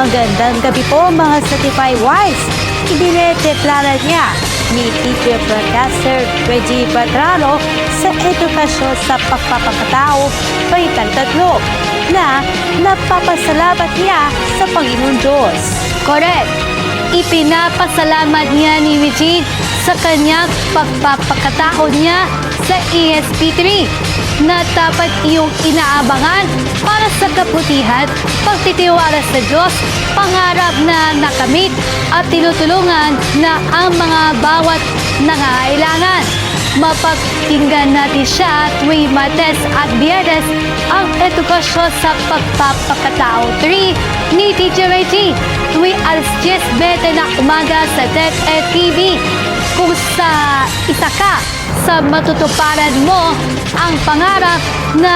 Magandang gabi po mga certified wives. Idinedeklara niya ni teacher broadcaster Reggie Patrano sa edukasyon sa pagpapakatao palitan tatlo na napapasalamat niya sa Panginoon Diyos. Correct! Ipinapasalamat niya ni Regine sa kanyang pagpapakatao niya sa ESP3 na dapat iyong inaabangan para sa kabutihan, pagtitiwala sa Diyos, pangarap na nakamit at tinutulungan na ang mga bawat nangangailangan. Mapakinggan natin siya tuwing Martes at Biyernes ang edukasyon sa pagpapakatao 3 ni Teacher Reggie tuwing alas 10:20 ng umaga sa DepEd TV. Kung sa isa ka sa matutuparan mo ang pangarap na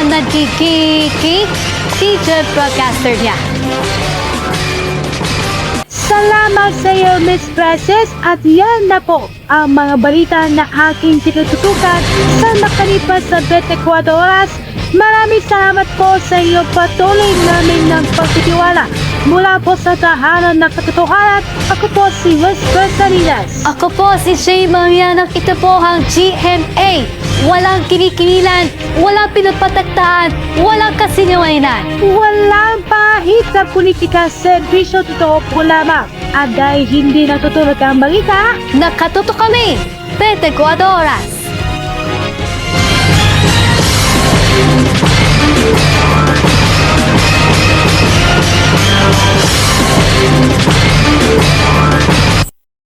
nagkikiki teacher broadcaster niya. Salamat sa iyo, Miss Precious, at yan na po ang mga balita na aking tinututukan sa nakalipas sa 24 oras. Maraming salamat po sa iyo patuloy namin ng pagtitiwala. Mula po sa tahanan ng katotohanan, ako po si Whisper Salinas. Ako po si Shay Marianang, ito po ang GMA. Walang kinikinilan, walang pinagpataktaan, walang kasinungalingan. Walang pahit sa politika, serbisyo totoo po lamang. At dahil hindi natutulog ang balita, Nakatuto kami 24 oras.